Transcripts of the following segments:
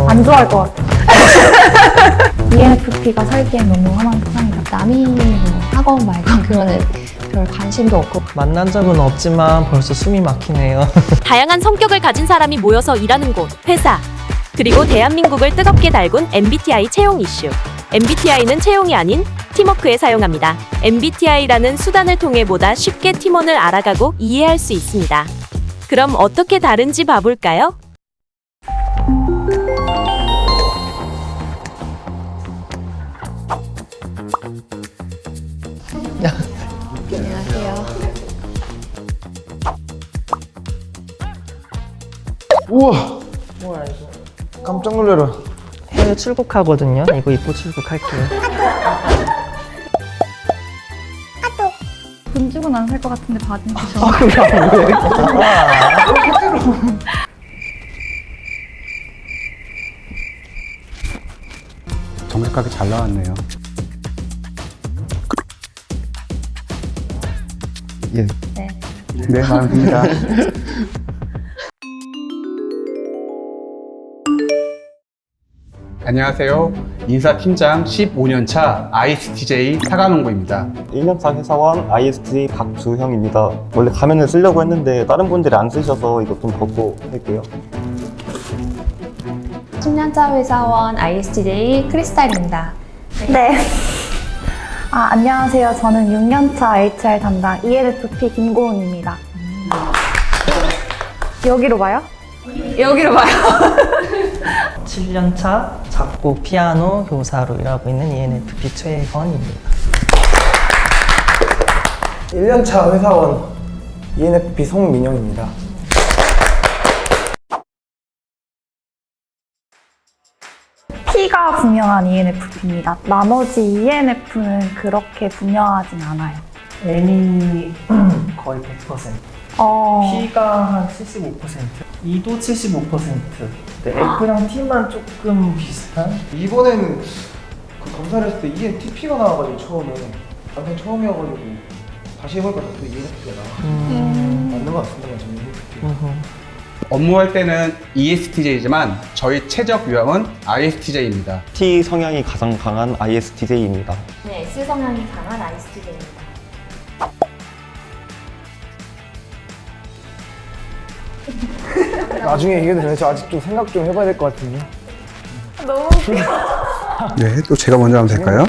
안 좋아할 것 같아. ENFP가 살기엔 너무 험한 세상이다. 남이 뭐 학원 말고 그거는 별 관심도 없고. 만난 적은 없지만 벌써 숨이 막히네요. 다양한 성격을 가진 사람이 모여서 일하는 곳, 회사. 그리고 대한민국을 뜨겁게 달군 MBTI 채용 이슈. MBTI는 채용이 아닌 팀워크에 사용합니다. MBTI라는 수단을 통해 보다 쉽게 팀원을 알아가고 이해할 수 있습니다. 그럼 어떻게 다른지 봐볼까요? 안녕하세요. 우와, 뭐야 이거? 깜짝 놀래라. 해외 출국하거든요. 이거 입고 출국할게요. 돈 주고는 안 살 것 같은데 받은 거죠. 정직하게 잘 나왔네요. 예. 네. 네, 마음에 듭니다. 안녕하세요. 인사팀장 15년차 ISTJ 사관홍보입니다. 1년차 회사원 ISTJ 박주형입니다. 원래 가면을 쓰려고 했는데 다른 분들이 안 쓰셔서 이거 좀 벗고 할게요. 10년차 회사원 ISTJ 크리스탈입니다. 네. 안녕하세요. 저는 6년차 HR 담당 ENFP 김고은입니다. 여기로 봐요? 여기로 봐요. 7년차 작곡 피아노 교사로 일하고 있는 ENFP 최건입니다. 1년차 회사원 ENFP 송민영입니다. P가 분명한 ENFP입니다. 나머지 ENF는 그렇게 분명하진 않아요. N이 거의 100%, P가 한 75%, E도 75%, 근데 F랑 T만 조금 비슷한? 이번에는 그 검사를 했을 때 ENTP가 나와가지고 처음에 완전 처음이어가지고 다시 해보니까 또 ENFP가 나와. 맞는 것 같습니다. 저는 ENFP. 업무할 때는 ESTJ지만 저희 최적 유형은 ISTJ입니다. T 성향이 가장 강한 ISTJ입니다. 네, S 성향이 강한 ISTJ입니다. 나중에 얘기해도 되나요? 저 아직 좀 생각 좀 해봐야 될 것 같은데. 너무 네, 또 제가 먼저 하면 될까요?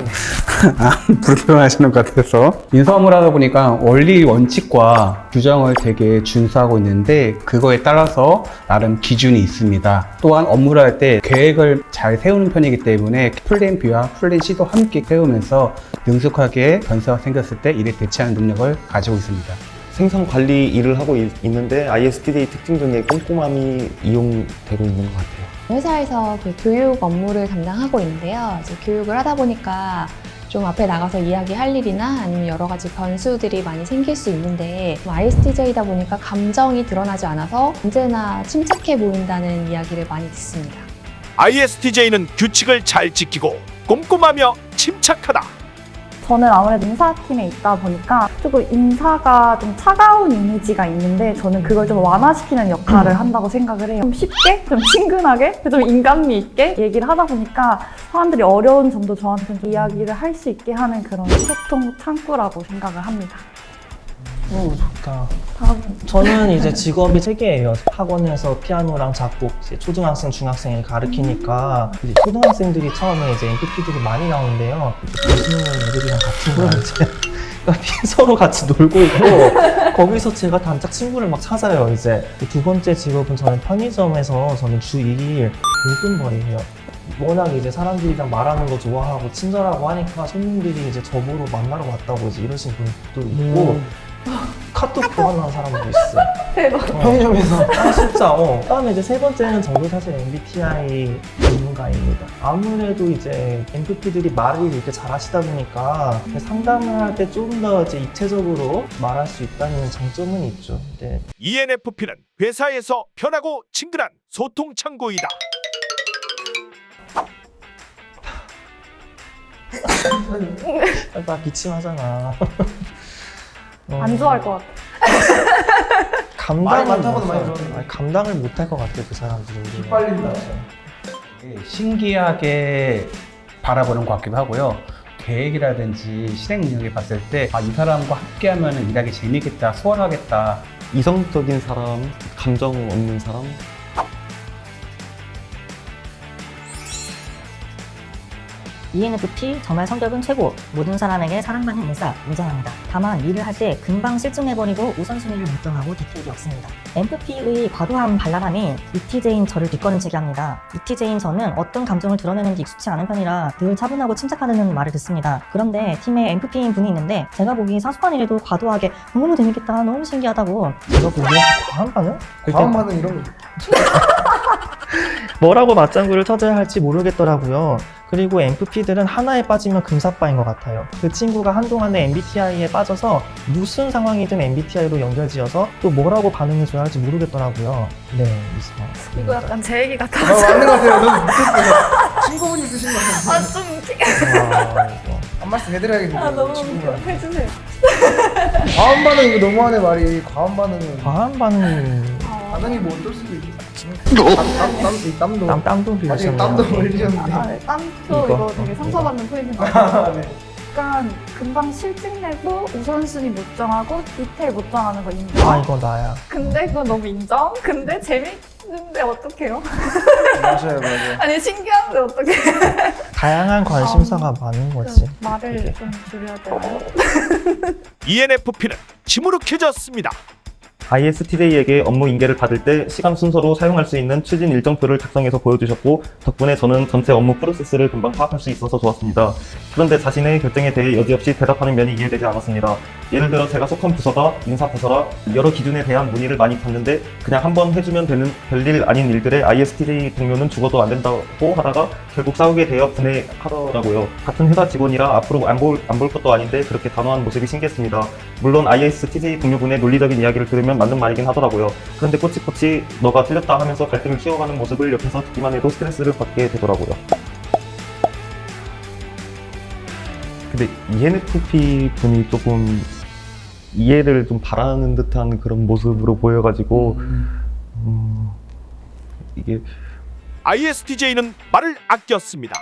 불편하시는 것 같아서. 인사 업무를 하다 보니까 원리 원칙과 규정을 되게 준수하고 있는데 그거에 따라서 나름 기준이 있습니다. 또한 업무를 할 때 계획을 잘 세우는 편이기 때문에 플랜 B와 플랜 C도 함께 세우면서 능숙하게 변수가 생겼을 때 이에 대처하는 능력을 가지고 있습니다. 생산 관리 일을 하고 있는데 ISTJ 특징 중에 꼼꼼함이 이용되고 있는 것 같아요. 회사에서 그 교육 업무를 담당하고 있는데요. 이제 교육을 하다 보니까 좀 앞에 나가서 이야기할 일이나 아니면 여러 가지 변수들이 많이 생길 수 있는데 ISTJ다 보니까 감정이 드러나지 않아서 언제나 침착해 보인다는 이야기를 많이 듣습니다. ISTJ는 규칙을 잘 지키고 꼼꼼하며 침착하다. 저는 아무래도 인사팀에 있다 보니까 조금 인사가 좀 차가운 이미지가 있는데 저는 그걸 좀 완화시키는 역할을 한다고 생각을 해요. 좀 쉽게, 좀 친근하게, 좀 인간미 있게 얘기를 하다 보니까 사람들이 어려운 점도 저한테 좀 이야기를 할 수 있게 하는 그런 소통 창구라고 생각을 합니다. 오, 좋다. 다음. 저는 이제 직업이 3개예요. 학원에서 피아노랑 작곡, 이제 초등학생, 중학생을 가르치니까 이제 초등학생들이 처음에 이제 NPP들이 많이 나오는데요. 무슨 애들이랑 같은 거야 이제. 그러니까 서로 같이 놀고 있고 거기서 제가 단짝 친구를 막 찾아요 이제. 두 번째 직업은 저는 편의점에서 저는 주 2일 물건거리예요. 워낙 이제 사람들이랑 말하는 거 좋아하고 친절하고 하니까 손님들이 이제 저보러 만나러 왔다고 이제 이러신 분도 있고 카톡 교환하는 사람도 있어. 대박. 편의점에서. 진짜. 그다음에 이제 세 번째는 저도 사실 MBTI 전문가입니다. 아무래도 이제 MBTI들이 말을 이렇게 잘 하시다 보니까 상담을 할 때 좀 더 이제 입체적으로 말할 수 있다는 장점은 있죠. 네. ENFP는 회사에서 편하고 친근한 소통 창구이다. 나 기침하잖아. 안 좋아할 것 같아. 말이 많다고도 많이 들었는데. 감당을 못 할 것 같아 그 사람들이. 빨린다. 신기하게 바라보는 것 같기도 하고요. 계획이라든지 실행 능력을 봤을 때 이 사람과 함께하면 일하기 재미있겠다, 수월하겠다. 이성적인 사람, 감정 없는 사람. ENFP 정말 성격은 최고. 모든 사람에게 사랑받는 인싸, 무장합니다. 다만 일을 할 때 금방 실증내버리고 우선순위를 못 정하고 디테일이 없습니다. MFP의 과도한 발랄함이 ETJ인 저를 뒷걸음치게 합니다. ETJ인 저는 어떤 감정을 드러내는지 익숙치 않은 편이라 늘 차분하고 침착하다는 말을 듣습니다. 그런데 팀에 MFP인 분이 있는데 제가 보기 사소한 일에도 과도하게 너무 재밌겠다, 너무 신기하다고. 제가 보기엔 과한 반응? 과한 반응 이런 거. 뭐라고 맞장구를 쳐줘야 할지 모르겠더라고요. 그리고 MFP들은 하나에 빠지면 금사빠인 것 같아요. 그 친구가 한동안에 MBTI에 빠져서 무슨 상황이든 MBTI로 연결지어서 또 뭐라고 반응해줘야 할지 모르겠더라고요. 네, 이거 약간 제 얘기 같아서. 맞는 것 같아요. 너무 느꼈어요. 친구분이 쓰신 거 같아요. 좀 웃기게. 한 말씀 해드려야겠네요. 너무 친구가. 해주세요. 과한 반응 이거 너무하네 말이. 과한 반응은. 과한 반응... 반응이 뭐 어떨 수도 있지. 땀도. 땀도 아직 흘리셨네요. 땀도 흘리셨는데. 땀도 이거 되게 상처받는 포인트인 것 같아요. 약간 금방 실증내고 우선순위 못 정하고 디테일 못 정하는 거 인정. 이거 나야. 근데 그건 너무 인정. 근데 재밌는데 어떡해요? 맞아요. 아니 신기한데 어떡해? 다양한 관심사가 많은 거지. 말을 좀 줄여야 되나요? ENFP는 지무룩해졌습니다. ISTJ에게 업무 인계를 받을 때 시간 순서로 사용할 수 있는 추진 일정표를 작성해서 보여주셨고 덕분에 저는 전체 업무 프로세스를 금방 파악할 수 있어서 좋았습니다. 그런데 자신의 결정에 대해 여지없이 대답하는 면이 이해되지 않았습니다. 예를 들어 제가 속한 부서가 인사 부서라 여러 기준에 대한 문의를 많이 받는데 그냥 한번 해주면 되는 별일 아닌 일들에 ISTJ 동료는 죽어도 안 된다고 하다가 결국 싸우게 되어 분해하더라고요. 같은 회사 직원이라 앞으로 안 볼 것도 아닌데 그렇게 단호한 모습이 신기했습니다. 물론 ISTJ 동료분의 논리적인 이야기를 들으면 맞는 말이긴 하더라고요. 그런데 꼬치꼬치 너가 틀렸다 하면서 갈등을 키워가는 모습을 옆에서 듣기만 해도 스트레스를 받게 되더라고요. 근데 ENFP 분이 조금 이해를 좀 바라는 듯한 그런 모습으로 보여가지고 이게 ISTJ는 말을 아꼈습니다.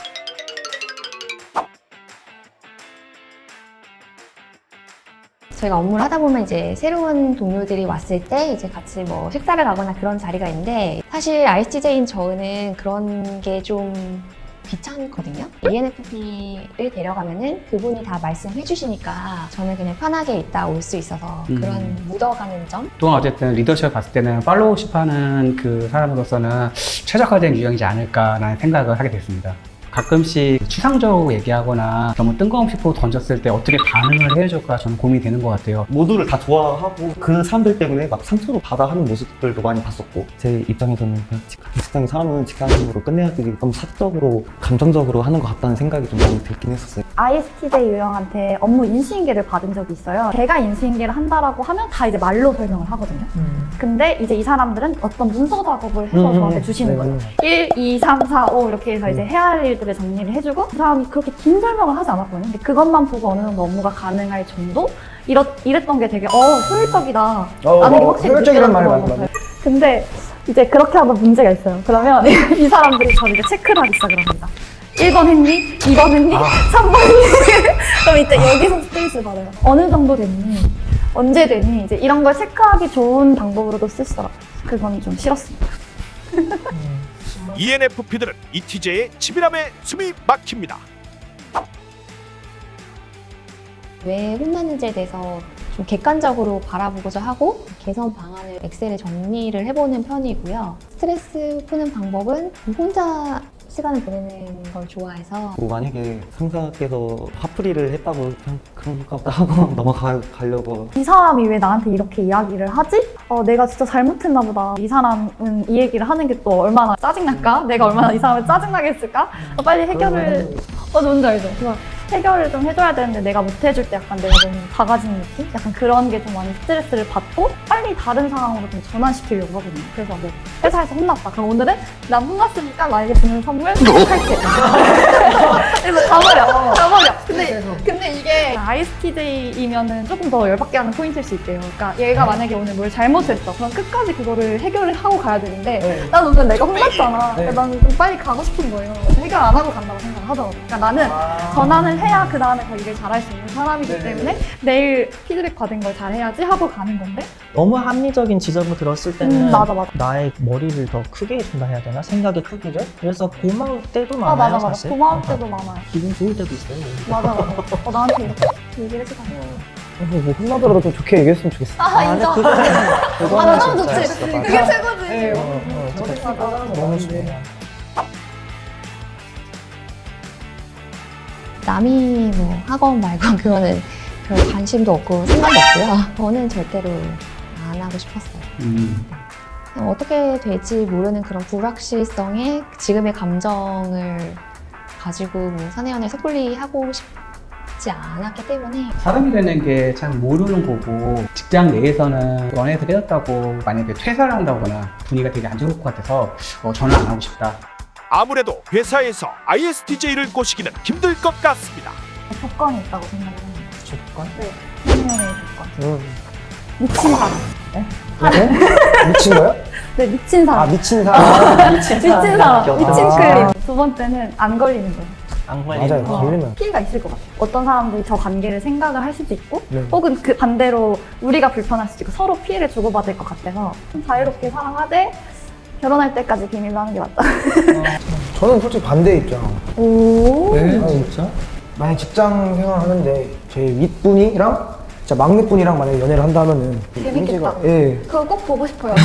저희가 업무를 하다 보면 이제 새로운 동료들이 왔을 때 이제 같이 뭐 식사를 가거나 그런 자리가 있는데 사실 ISTJ인 저는 그런 게 좀 귀찮거든요. ENFP를 데려가면은 그분이 다 말씀해 주시니까 저는 그냥 편하게 있다 올 수 있어서 그런 묻어가는 점? 또한 어쨌든 리더십을 봤을 때는 팔로우십 하는 그 사람으로서는 최적화된 유형이지 않을까라는 생각을 하게 됐습니다. 가끔씩 추상적으로 얘기하거나 너무 뜬금없이 포 던졌을 때 어떻게 반응을 해줄까 저는 고민이 되는 것 같아요. 모두를 다 좋아하고 그 사람들 때문에 막 상처도 받아 하는 모습들도 많이 봤었고 제 입장에서는 그냥 직장 사람은 직장으로 끝내야 되기 너무 사적으로 감정적으로 하는 것 같다는 생각이 좀 많이 들긴 했었어요. ISTJ 유형한테 업무 인수인계를 받은 적이 있어요. 제가 인수인계를 한다라고 하면 다 이제 말로 설명을 하거든요. 근데 이제 이 사람들은 어떤 문서 작업을 해서 저한테 주시는 거예요. 1, 2, 3, 4, 5 이렇게 해서 이제 해야 할 일들을 정리를 해주고 그 사람이 그렇게 긴 설명을 하지 않았거든요. 근데 그것만 보고 어느 정도 업무가 가능할 정도? 이랬던 게 되게 효율적이다 라는 게 확실히 효율적이란 말이 느껴졌던 것 맞네. 같아요. 근데 이제 그렇게 하면 문제가 있어요. 그러면 이 사람들이 저를 이제 체크를 하기 시작을 합니다. 1번 했니? 2번 했니? 3번 했니? 그럼 이제 여기서 스트레스 받아요. 어느 정도 됐니? 언제 되니? 이제 이런 걸 체크하기 좋은 방법으로도 쓰시더라고요. 그건 좀 싫었습니다. ENFP들은 ETJ의 치밀함에 숨이 막힙니다. 왜 혼나는지에 대해서 좀 객관적으로 바라보고자 하고 개선 방안을 엑셀에 정리를 해보는 편이고요. 스트레스 푸는 방법은 혼자 시간을 보내는 걸 좋아해서 뭐 만약에 상사께서 화풀이를 했다고 그냥 그런가 보다 하고 넘어가려고 이 사람이 왜 나한테 이렇게 이야기를 하지? 내가 진짜 잘못했나 보다. 이 사람은 이 얘기를 하는 게 또 얼마나 짜증날까? 내가 얼마나 이 사람을 짜증나게 했을까? 빨리 해결을... 뭔지 알죠? 해결을 좀 해줘야 되는데 내가 못 해줄 때 약간 내가 너무 작아지는 느낌? 약간 그런 게 좀 많이 스트레스를 받고 빨리 다른 상황으로 좀 전환시키려고 하거든요. 그래서 뭐 회사에서 혼났다. 그럼 오늘은 난 혼났으니까 나에게 주는 선물 할게. 그래서 가버려. 근데 이게 ISTJ이면은 조금 더 열받게 하는 포인트일 수 있대요. 그러니까 얘가 만약에 오늘 뭘 잘못했어. 그럼 끝까지 그거를 해결을 하고 가야 되는데 난 오늘 내가 혼났잖아. 그러니까 나는 좀 빨리 가고 싶은 거예요. 그래서 해결 안 하고 간다고 생각을 하더라고요. 그러니까 나는 전환을 해야 그 다음에 더 일을 잘할 수 있는 사람이기 때문에 내일 피드백 받은 걸 잘해야지 하고 가는 건데 너무 합리적인 지적을 들었을 때는 맞아. 나의 머리를 더 크게 해준다 해야 되나? 생각의 크기를? 그래서 고마울 때도 많아요, 맞아. 사실. 고마울 때도 많아요. 기분 좋을 때도 있어요. 맞아. 나한테 이렇게 얘기를 해주다. 뭐 혼나더라도 좀 좋게 얘기했으면 좋겠어. 인정. 그거는 너무 진짜 좋지. 있어. 그게 최고지. 너무 좋네. 남이 뭐 학원 말고 그거는 별 관심도 없고 생각도 없고요. 저는 절대로 안 하고 싶었어요. 그냥 어떻게 될지 모르는 그런 불확실성에 지금의 감정을 가지고 뭐 사내연애 섣불리 하고 싶지 않았기 때문에 사람이 되는 게 참 모르는 거고 직장 내에서는 연애에서 깨졌다고 만약에 퇴사를 한다거나 분위기가 되게 안 좋을 것 같아서 저는 안 하고 싶다. 아무래도 회사에서 ISTJ를 꼬시기는 힘들 것 같습니다. 조건이 있다고 생각을 해요. 조건? 네. 사내연애의 조건. 미친 사람. 미친 거야? 네, 미친 사람. 미친 사람. 미친 사람. 미친 클립. 두 번째는 안 걸리는 거예요. 안 걸리는 맞아요. 거. 걸리면. 피해가 있을 것 같아요. 어떤 사람들이 저 관계를 생각을 할 수도 있고 네. 혹은 그 반대로 우리가 불편할 수도 있고 서로 피해를 주고받을 것 같아서 좀 자유롭게 사랑하되 결혼할 때까지 비밀로 하는 게 맞다. 저는 솔직히 반대 입장. 오. 네, 진짜? 만약 직장 생활 하는데 제 윗분이랑 진짜 막내분이랑 만약에 연애를 한다면은 재밌겠다. 예. 그거 꼭 보고 싶어요.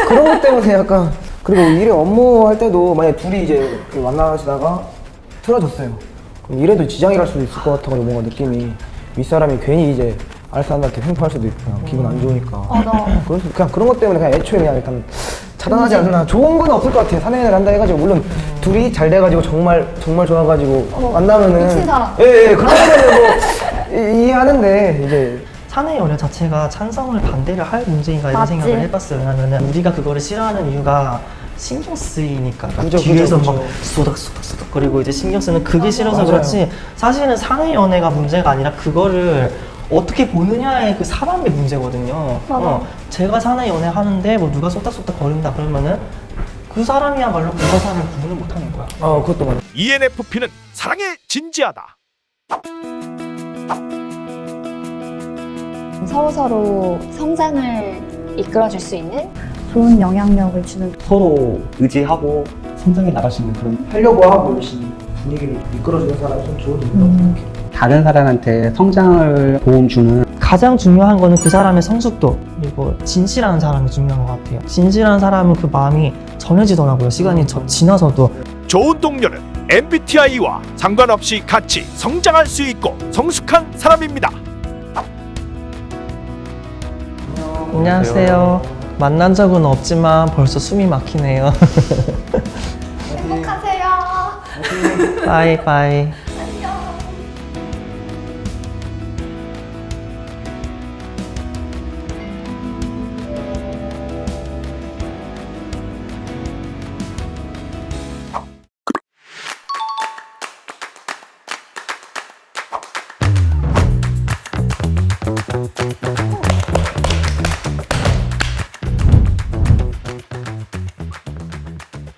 그런 것 때문에 약간 그리고 일에 업무할 때도 만약에 둘이 이제 이렇게 만나시다가 틀어졌어요. 그럼 일에도 지장이 갈 수도 있을 것 같아가지고 뭔가 느낌이 윗사람이 괜히 이제 아랫사람한테 횡포할 수도 있고 그냥 기분 안 좋으니까. 맞아. 그래서 그냥 그런 것 때문에 그냥 애초에 그냥 일단 차단하지 않나. 좋은 건 없을 것 같아요. 사내연애를 한다 해가지고 물론 둘이 잘 돼가지고 정말 좋아가지고 만나면은 미친 사람. 예, 그런 거는 뭐 이해하는데 이제 사내 연애 자체가 찬성을 반대를 할 문제인가 이런 맞지. 생각을 해봤어요. 왜냐면은 우리가 그거를 싫어하는 이유가 신경 쓰이니까 그죠, 뒤에서 그죠. 막 쏘닥 그리고 이제 신경 쓰는 그게 싫어서 맞아요. 그렇지 사실은 사내 연애가 문제가 아니라 그거를 어떻게 보느냐의 그 사람의 문제거든요. 맞아. 제가 사내 연애 하는데 뭐 누가 쏘닥 거린다 그러면은 그 사람이야말로 그거 사람을 구분을 못하는 거야. 그것도 맞아. ENFP는 사랑에 진지하다. 서로 성장을 이끌어줄 수 있는 좋은 영향력을 주는 서로 의지하고 성장해 나갈 수 있는 그런 하려고 하고 열심히 분위기를 이끌어주는 사람이 좀 좋은 인물이라고 생각해요. 다른 사람한테 성장을 도움 주는 가장 중요한 거는 그 사람의 성숙도 그리고 진실한 사람이 중요한 것 같아요. 진실한 사람은 그 마음이 전해지더라고요. 시간이 지나서도. 좋은 동료는 MBTI와 상관없이 같이 성장할 수 있고 성숙한 사람입니다. 안녕하세요. 만난 적은 없지만 벌써 숨이 막히네요. 행복하세요. 바이바이.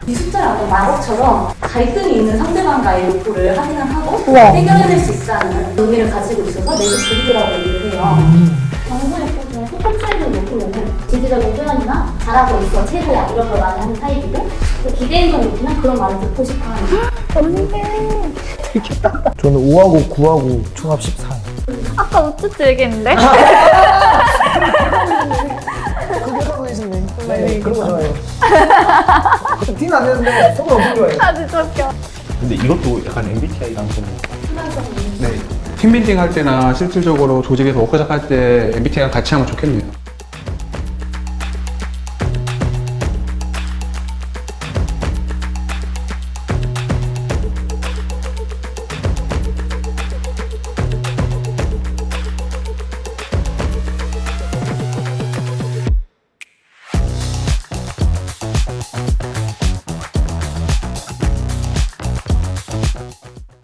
이 숫자를 어떤 마법처럼 갈등이 있는 상대방과의 욕구를 확인을 하고 우와. 해결해낼 수 있다는 의미를 가지고 있어서 내집 그리드라고 얘기를 해요. 방송에 보면 소통차이를 높으면 지지적인 표현이나 잘하고 있어, 최고야 이런 걸 많이 하는 타입이고 또 기대행동이 있으면 그런 말을 듣고 싶어하는 너무 신기해. 저는 5하고 9하고 총합 14. 아까 우쭈쭈 얘기했는데? 그게 하고 계시네. 네, 그런 거 좋아해요. 티는 안 내는데 속은 엄청 좋아해요. 아 진짜 웃겨. 근데 이것도 약간 MBTI랑 좀 팀빌딩 할 때나 실질적으로 조직에서 워크숍 할 때 MBTI랑 같이 하면 좋겠네요.